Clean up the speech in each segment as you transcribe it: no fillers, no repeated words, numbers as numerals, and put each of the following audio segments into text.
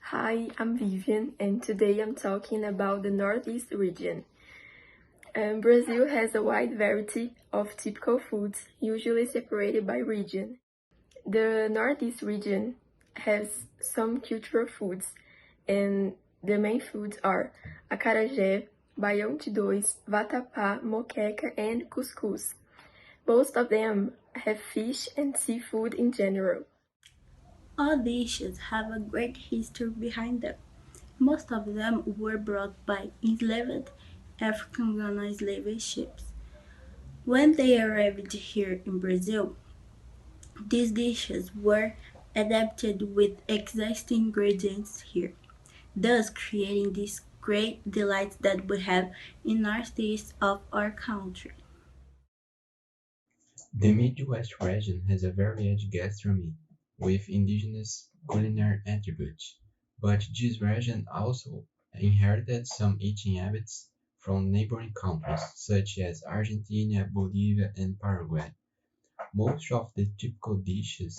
Hi, I'm Vivian, and today I'm talking about the Northeast region. Brazil has a wide variety of typical foods, usually separated by region. The Northeast region has some cultural foods, and the main foods are acarajé, baião de dois, vatapá, moqueca, and cuscuz. Most of them have fish and seafood in general. All dishes have a great history behind them. Most of them were brought by enslaved African Ghana slave ships. When they arrived here in Brazil, these dishes were adapted with existing ingredients here, thus creating this great delight that we have in northeast of our country. The Midwest region has a varied gastronomy with indigenous culinary attributes, but this region also inherited some eating habits from neighboring countries such as Argentina, Bolivia, and Paraguay. Most of the typical dishes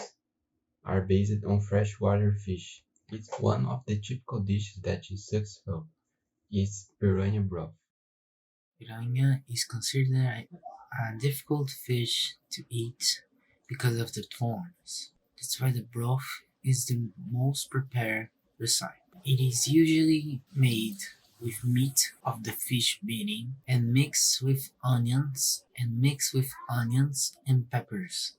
are based on freshwater fish. It's one of the typical dishes that is successful is piranha broth. Piranha is considered a difficult fish to eat because of the thorns. That's why the broth is the most prepared recipe. It is usually made with meat of the fish beating and peppers.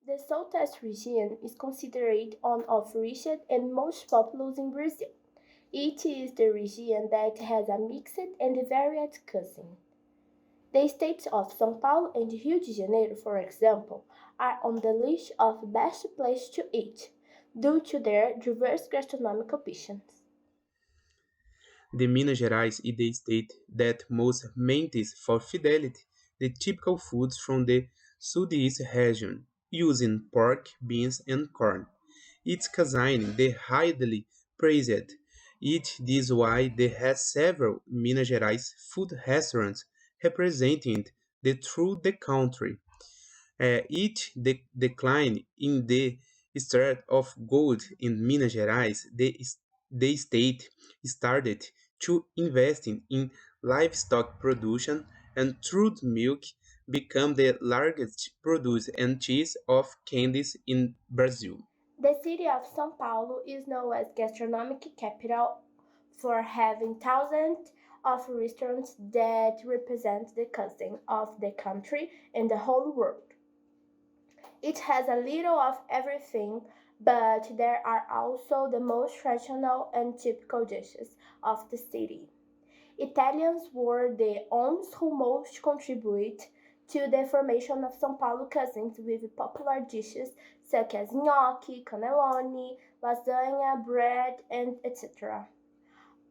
The Southeast region is considered one of the richest and most populous in Brazil. It is the region that has a mixed and varied cuisine. The states of São Paulo and Rio de Janeiro, for example, are on the list of best places to eat due to their diverse gastronomic options. De Minas Gerais is the state that most maintains for fidelity the typical foods from the Southeast region, using pork, beans, and corn. Its cuisine the highly praised. It is why they have several Minas Gerais food restaurants representing through the country. Each decline in the start of gold in Minas Gerais, the state started to invest in livestock production and through milk become the largest producer and cheese of candies in Brazil. The city of São Paulo is known as gastronomic capital for having thousands of restaurants that represent the cuisine of the country and the whole world. It has a little of everything, but there are also the most traditional and typical dishes of the city. Italians were the ones who most contribute to the formation of São Paulo cuisines with popular dishes such as gnocchi, cannelloni, lasagna, bread, and etc.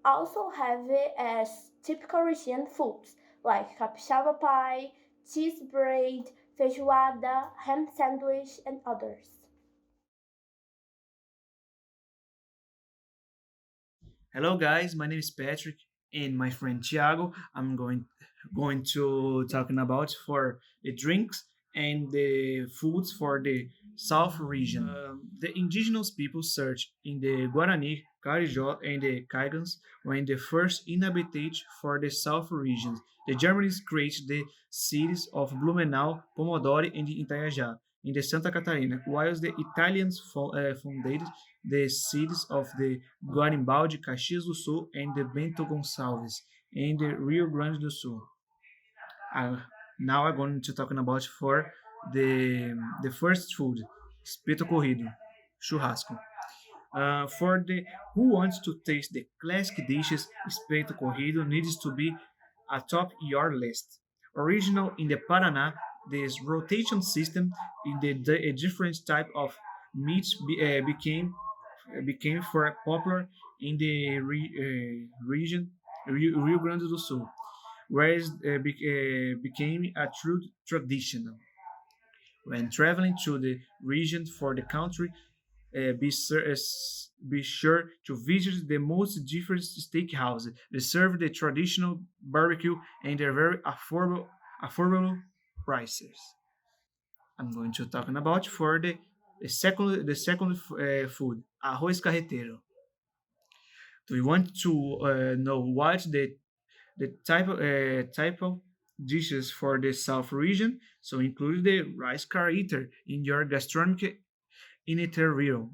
Also have it as typical Asian foods like capixaba pie, cheese braid, feijoada, ham sandwich, and others. Hello guys, my name is Patrick and my friend Thiago. I'm going to talking about for the drinks and the foods for the South region. The indigenous people searched in the Guarani, Carijó, and the Caigans when the first inhabited for the South region. The Germans created the cities of Blumenau, Pomodori, and Itajá in the Santa Catarina, whilst the Italians founded the cities of the Guaribaldi, Caxias do Sul, and the Bento Gonçalves in the Rio Grande do Sul. Now I'm going to talking about for the first food, espeto corrido, churrasco. For the who wants to taste the classic dishes, espeto corrido needs to be atop your list. Original in the Paraná, this rotation system in the different type of meats became for popular in the region Rio Grande do Sul, whereas became a true tradition. When traveling to the region for the country, be sure to visit the most different steakhouses. They serve the traditional barbecue and they're very affordable prices. I'm going to talking about for the second food, arroz carreteiro. Do you want to know what the type of dishes for the South region? So include the rice car eater in your gastronomic itinerary.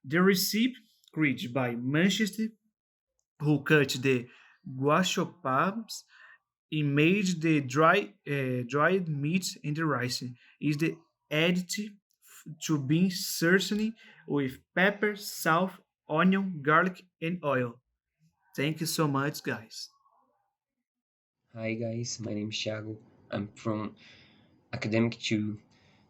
The recipe created by Manchester, who cut the guachopabs and made the dried meat in the rice, is the added to being seasoned with pepper, salt, onion, garlic, and oil. Thank you so much, guys. Hi guys, my name is Thiago. I'm from Academic 2.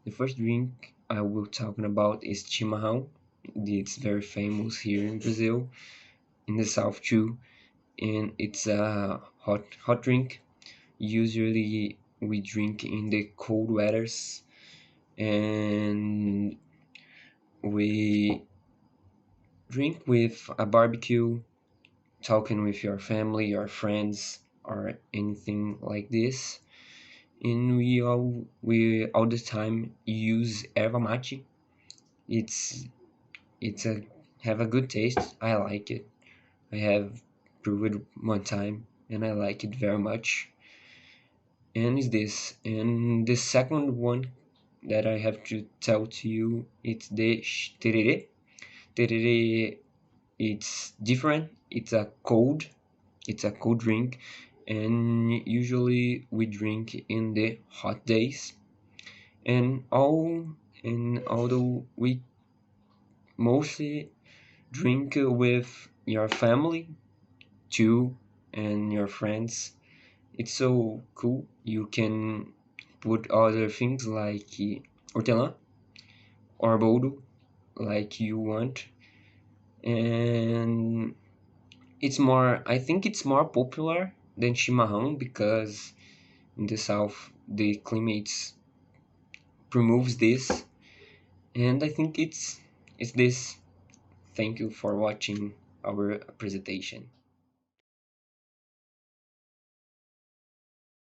The first drink I will talking about is chimarrão. It's very famous here in Brazil, in the south too, and it's a hot drink. Usually we drink in the cold weathers, and we drink with a barbecue, talking with your family, your friends, or anything like this. And we all the time use erva mate. It's a have a good taste. I like it. I have brewed it one time and I like it very much. And is this and the second one that I have to tell to you, it's the tererê. Tererê, it's different. It's a cold drink, and usually we drink in the hot days. And although we mostly drink with your family too and your friends, it's so cool. You can put other things like hortelã or boldo like you want. And I think it's more popular than chimarrão because in the south the climate removes this, and I think it's this. Thank you for watching our presentation.